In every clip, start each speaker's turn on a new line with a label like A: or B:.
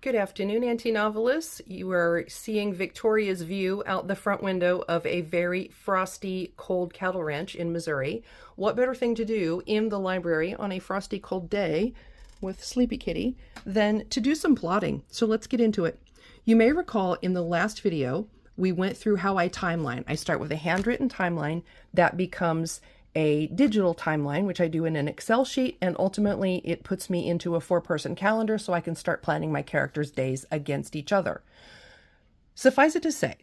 A: Good afternoon, anti-novelists. You are seeing Victoria's view out the front window of a very frosty, cold cattle ranch in Missouri. What better thing to do in the library on a frosty, cold day with Sleepy Kitty than to do some plotting? So let's get into it. You may recall in the last video, we went through how I timeline. I start with a handwritten timeline that becomes a digital timeline, which I do in an Excel sheet, and ultimately it puts me into a 4-person calendar so I can start planning my characters' days against each other. Suffice it to say,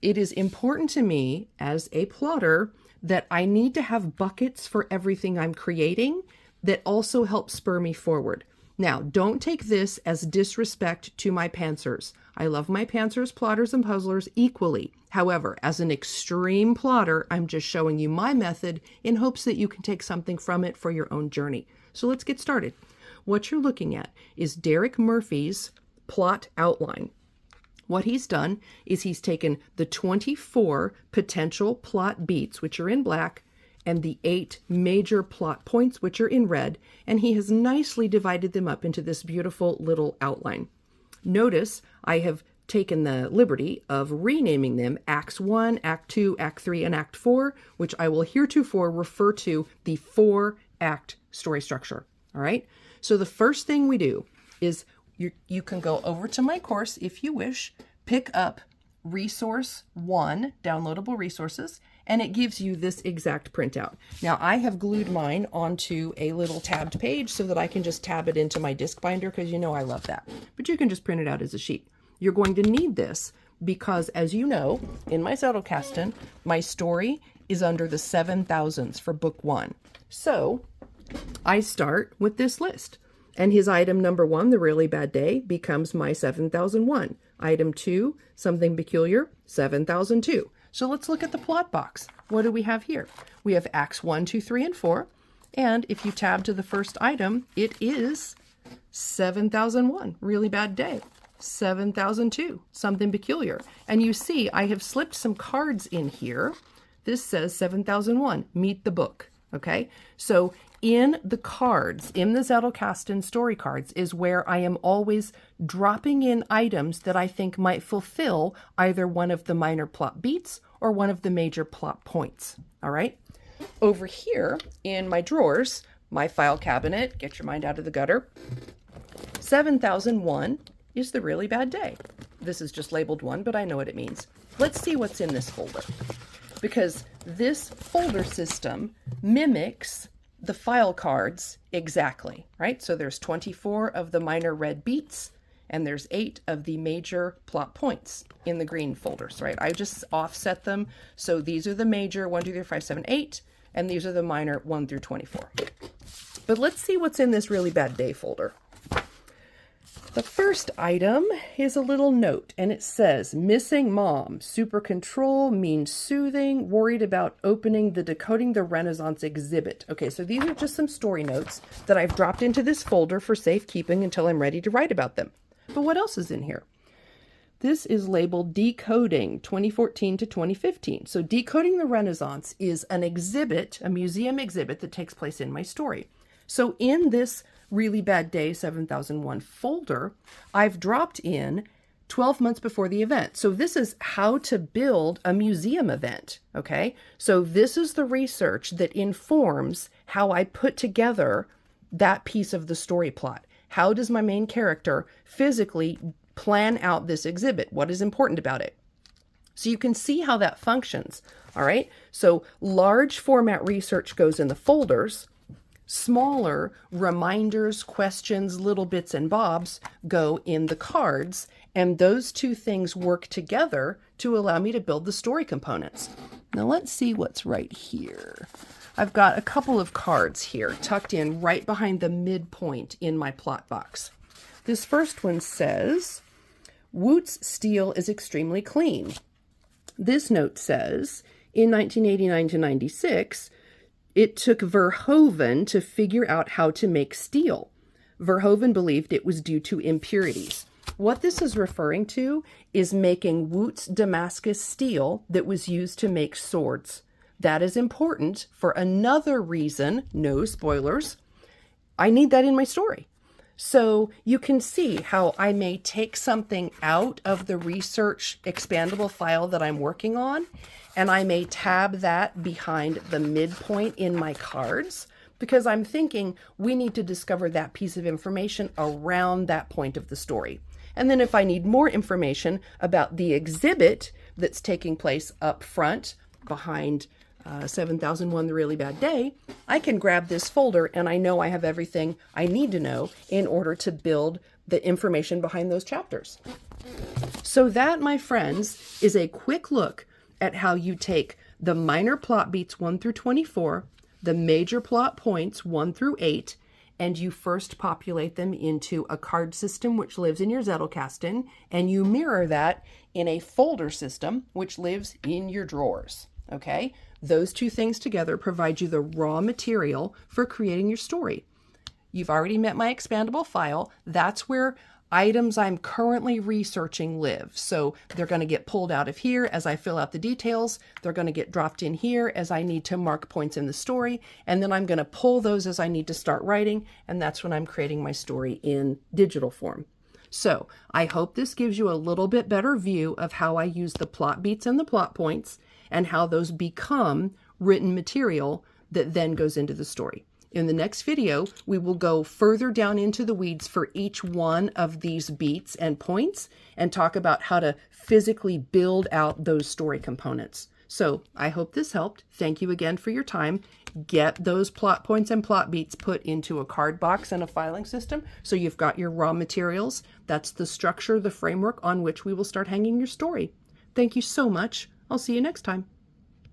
A: it is important to me as a plotter that I need to have buckets for everything I'm creating that also help spur me forward. Now, don't take this as disrespect to my pantsers. I love my pantsers, plotters, and puzzlers equally. However, as an extreme plotter, I'm just showing you my method in hopes that you can take something from it for your own journey. So let's get started. What you're looking at is Derek Murphy's plot outline. What he's done is he's taken the 24 potential plot beats, which are in black, and the 8 major plot points, which are in red, and he has nicely divided them up into this beautiful little outline. Notice I have taken the liberty of renaming them Acts 1, Act 2, Act 3, and Act 4, which I will heretofore refer to the 4-act story structure. All right. So the first thing we do is you can go over to my course if you wish, pick up Resource 1, Downloadable Resources, and it gives you this exact printout. Now, I have glued mine onto a little tabbed page so that I can just tab it into my disc binder because you know I love that. But you can just print it out as a sheet. You're going to need this because, as you know, in my Zettelkasten, my story is under the 7,000s for book 1. So I start with this list. And his item number 1, The Really Bad Day, becomes my 7001. Item 2, Something Peculiar, 7002. So let's look at the plot box. What do we have here? We have Acts 1, 2, 3, and 4. And if you tab to the first item, it is 7001, Really Bad Day. 7002, Something Peculiar. And you see, I have slipped some cards in here. This says 7001, Meet the Book. Okay, so in the cards, in the Zettelkasten story cards, is where I am always dropping in items that I think might fulfill either one of the minor plot beats or one of the major plot points. All right. Over here in my drawers, my file cabinet, get your mind out of the gutter, 7001 is The Really Bad Day. This is just labeled 1, but I know what it means. Let's see what's in this folder, because this folder system mimics the file cards exactly, right? So there's 24 of the minor red beats, and there's 8 of the major plot points in the green folders, right? I just offset them. So these are the major 1, 2, 3, 4, 5, 7, 8, and these are the minor 1 through 24. But let's see what's in this Really Bad Day folder. The first item is a little note, and it says, missing mom, super control, means soothing, worried about opening the Decoding the Renaissance exhibit. Okay, so these are just some story notes that I've dropped into this folder for safekeeping until I'm ready to write about them. But what else is in here? This is labeled Decoding 2014 to 2015. So Decoding the Renaissance is an exhibit, a museum exhibit that takes place in my story. So in this Really Bad Day 7001 folder, I've dropped in 12 months before the event. So this is how to build a museum event, okay? So this is the research that informs how I put together that piece of the story plot. How does my main character physically plan out this exhibit? What is important about it? So you can see how that functions, all right? So large format research goes in the folders. Smaller reminders, questions, little bits and bobs go in the cards, and those two things work together to allow me to build the story components. Now let's see what's right here. I've got a couple of cards here tucked in right behind the midpoint in my plot box. This first one says, Woot's steel is extremely clean. This note says, in 1989 to 96, it took Verhoeven to figure out how to make steel. Verhoeven believed it was due to impurities. What this is referring to is making Woot's Damascus steel that was used to make swords. That is important for another reason, no spoilers. I need that in my story. So you can see how I may take something out of the research expandable file that I'm working on, and I may tab that behind the midpoint in my cards, because I'm thinking we need to discover that piece of information around that point of the story. And then if I need more information about the exhibit that's taking place up front behind 7001 The Really Bad Day, I can grab this folder and I know I have everything I need to know in order to build the information behind those chapters. So that, my friends, is a quick look at how you take the minor plot beats 1 through 24, the major plot points 1 through 8, and you first populate them into a card system which lives in your Zettelkasten, and you mirror that in a folder system which lives in your drawers. Okay? Those two things together provide you the raw material for creating your story. You've already met my expandable file. That's where items I'm currently researching live. So they're going to get pulled out of here as I fill out the details. They're going to get dropped in here as I need to mark points in the story. And then I'm going to pull those as I need to start writing. And that's when I'm creating my story in digital form. So I hope this gives you a little bit better view of how I use the plot beats and the plot points and how those become written material that then goes into the story. In the next video, we will go further down into the weeds for each one of these beats and points and talk about how to physically build out those story components. So I hope this helped. Thank you again for your time. Get those plot points and plot beats put into a card box and a filing system so you've got your raw materials. That's the structure, the framework on which we will start hanging your story. Thank you so much. I'll see you next time.